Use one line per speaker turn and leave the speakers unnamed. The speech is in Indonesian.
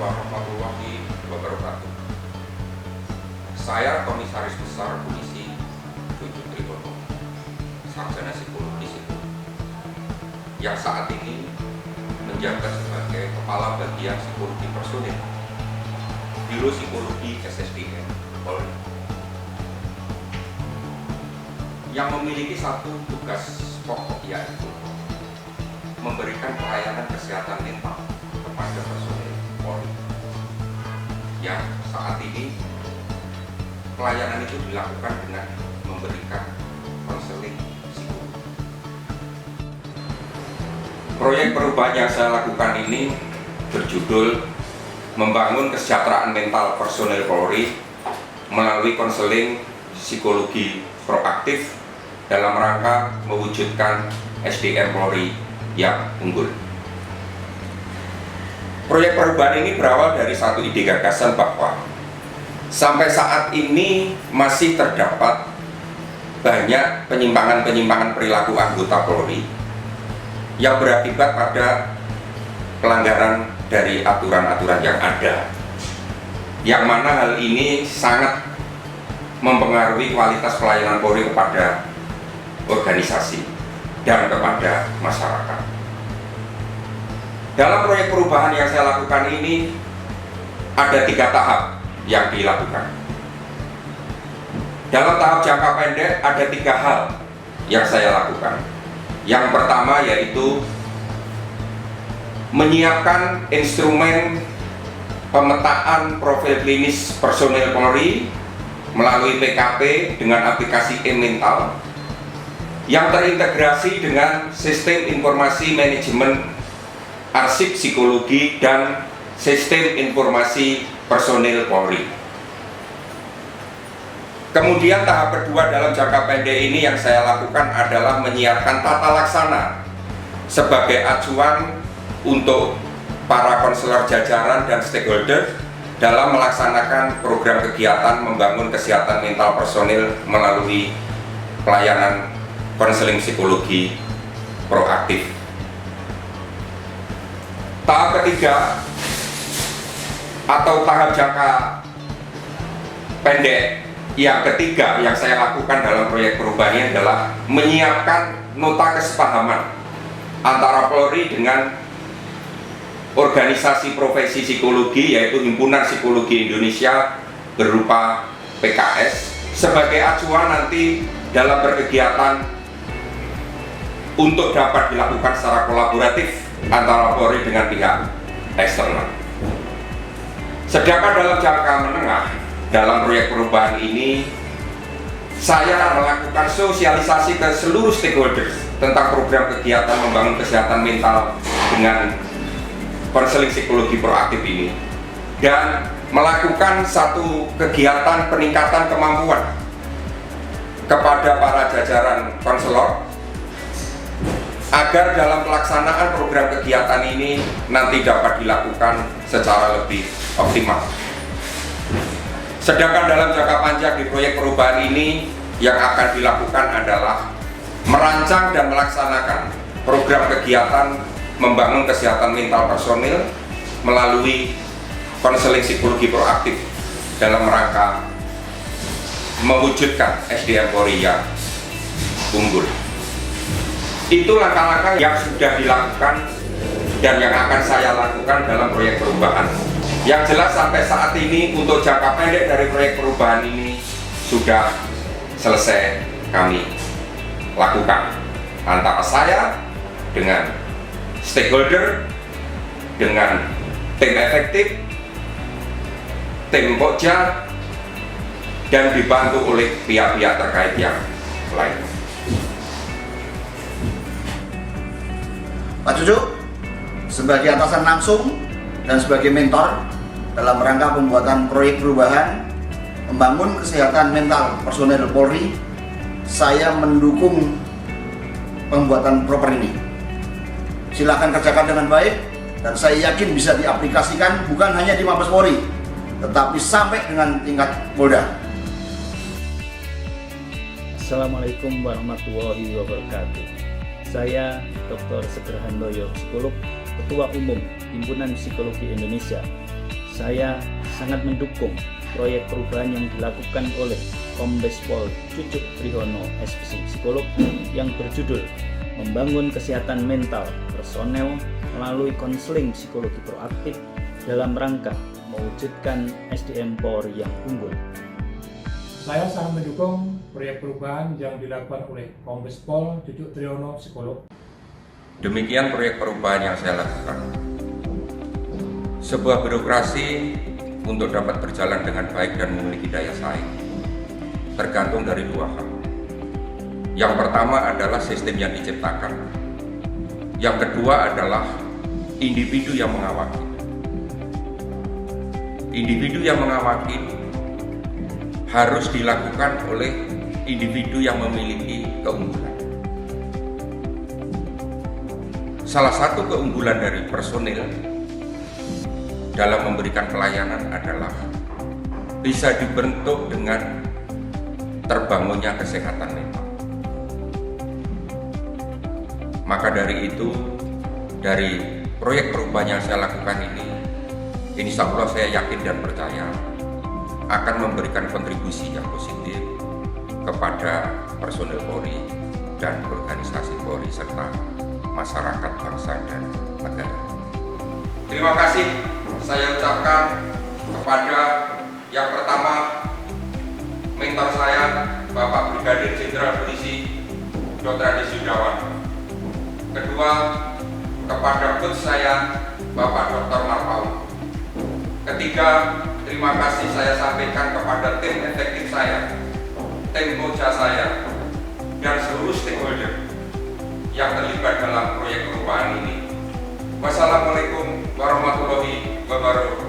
warahmatullahi wabarakatuh. Saya Komisaris Besar Polisi Cucu Trigono, Sarjana Psikologi yang saat ini menjabat sebagai Kepala Bagian Psikologi Personil Biro Psikologi SSDM Polri, yang memiliki satu tugas pokok, yaitu memberikan pelayanan kesehatan mental kepada personil Polri, yang saat ini pelayanan itu dilakukan dengan memberikan konseling psikologi. Proyek perubahan yang saya lakukan ini berjudul Membangun Kesejahteraan Mental Personil Polri melalui konseling psikologi proaktif dalam rangka mewujudkan SDM Polri yang unggul. Proyek perubahan ini berawal dari satu ide gagasan bahwa sampai saat ini masih terdapat banyak penyimpangan-penyimpangan perilaku anggota Polri yang berakibat pada pelanggaran dari aturan-aturan yang ada, yang mana hal ini sangat mempengaruhi kualitas pelayanan Polri kepada organisasi dan kepada masyarakat. Dalam proyek perubahan yang saya lakukan ini ada 3 tahap yang dilakukan. Dalam tahap jangka pendek ada 3 hal yang saya lakukan. Yang pertama yaitu menyiapkan instrumen pemetaan profil klinis personil Polri melalui PKP dengan aplikasi e-mental yang terintegrasi dengan sistem informasi manajemen arsip psikologi dan sistem informasi personil Polri. Kemudian tahap kedua dalam jangka pendek ini yang saya lakukan adalah menyiapkan tata laksana sebagai acuan untuk para konselor jajaran dan stakeholder dalam melaksanakan program kegiatan membangun kesehatan mental personil melalui pelayanan konseling psikologi proaktif. Tahap ketiga atau tahap jangka pendek yang ketiga yang saya lakukan dalam proyek perubahan ini adalah menyiapkan nota kesepahaman antara Polri dengan organisasi profesi psikologi, yaitu Himpunan Psikologi Indonesia berupa PKS, sebagai acuan nanti dalam berkegiatan untuk dapat dilakukan secara kolaboratif antara Polri dengan pihak eksternal. Sedangkan dalam jangka menengah, dalam proyek perubahan ini saya melakukan sosialisasi ke seluruh stakeholders tentang program kegiatan membangun kesehatan mental dengan konseling psikologi proaktif ini, dan melakukan satu kegiatan peningkatan kemampuan kepada para jajaran konselor agar dalam pelaksanaan program kegiatan ini nanti dapat dilakukan secara lebih optimal. Sedangkan dalam jangka panjang di proyek perubahan ini yang akan dilakukan adalah merancang dan melaksanakan program kegiatan membangun kesehatan mental personil melalui konseling psikologi proaktif dalam rangka mewujudkan SDM Polri yang unggul. Itu langkah-langkah yang sudah dilakukan dan yang akan saya lakukan dalam proyek perubahan. Yang jelas sampai saat ini untuk jangka pendek dari proyek perubahan ini sudah selesai kami lakukan antara saya dengan stakeholder, dengan tim efektif, tim pokja, dan dibantu oleh pihak-pihak terkait yang lain.
Pak Cucu, sebagai atasan langsung dan sebagai mentor dalam rangka pembuatan proyek perubahan membangun kesehatan mental personel Polri, saya mendukung pembuatan proper ini. Silakan kerjakan dengan baik dan saya yakin bisa diaplikasikan bukan hanya di Mabes Polri, tetapi sampai dengan tingkat Polda.
Assalamualaikum warahmatullahi wabarakatuh. Saya Dr. Seger Handoyo, psikolog, Ketua Umum Himpunan Psikologi Indonesia. Saya sangat mendukung proyek perubahan yang dilakukan oleh Kombes Pol Cucuk Trihono, SPC Psikolog, yang berjudul Membangun Kesehatan Mental Personel melalui konseling psikologi proaktif dalam rangka mewujudkan SDM Polri yang unggul.
Saya sangat mendukung proyek perubahan yang dilakukan oleh Kombes Pol Cucuk Trihono, Psikolog.
Demikian proyek perubahan yang saya lakukan. Sebuah birokrasi untuk dapat berjalan dengan baik dan memiliki daya saing tergantung dari dua hal. Yang pertama adalah sistem yang diciptakan. Yang kedua adalah individu yang mengawaki. Individu yang mengawaki harus dilakukan oleh individu yang memiliki keunggulan. Salah satu keunggulan dari personil dalam memberikan pelayanan adalah bisa dibentuk dengan terbangunnya kesehatan mental. Maka dari itu, dari proyek perubahan yang saya lakukan ini, insya Allah saya yakin dan percaya akan memberikan kontribusi yang positif kepada personil Polri dan organisasi Polri serta masyarakat, bangsa, dan negara. Terima kasih saya ucapkan kepada yang pertama mentor saya, Bapak Brigadir Jenderal Polisi Dr. Adi Sudawan. Kedua, kepada coach saya, Bapak Dr. Marpaung. Ketiga, terima kasih saya sampaikan kepada tim efektif saya, tim koja saya, dan seluruh stakeholder yang terlibat dalam proyek perubahan ini. Wassalamualaikum warahmatullahi wabarakatuh.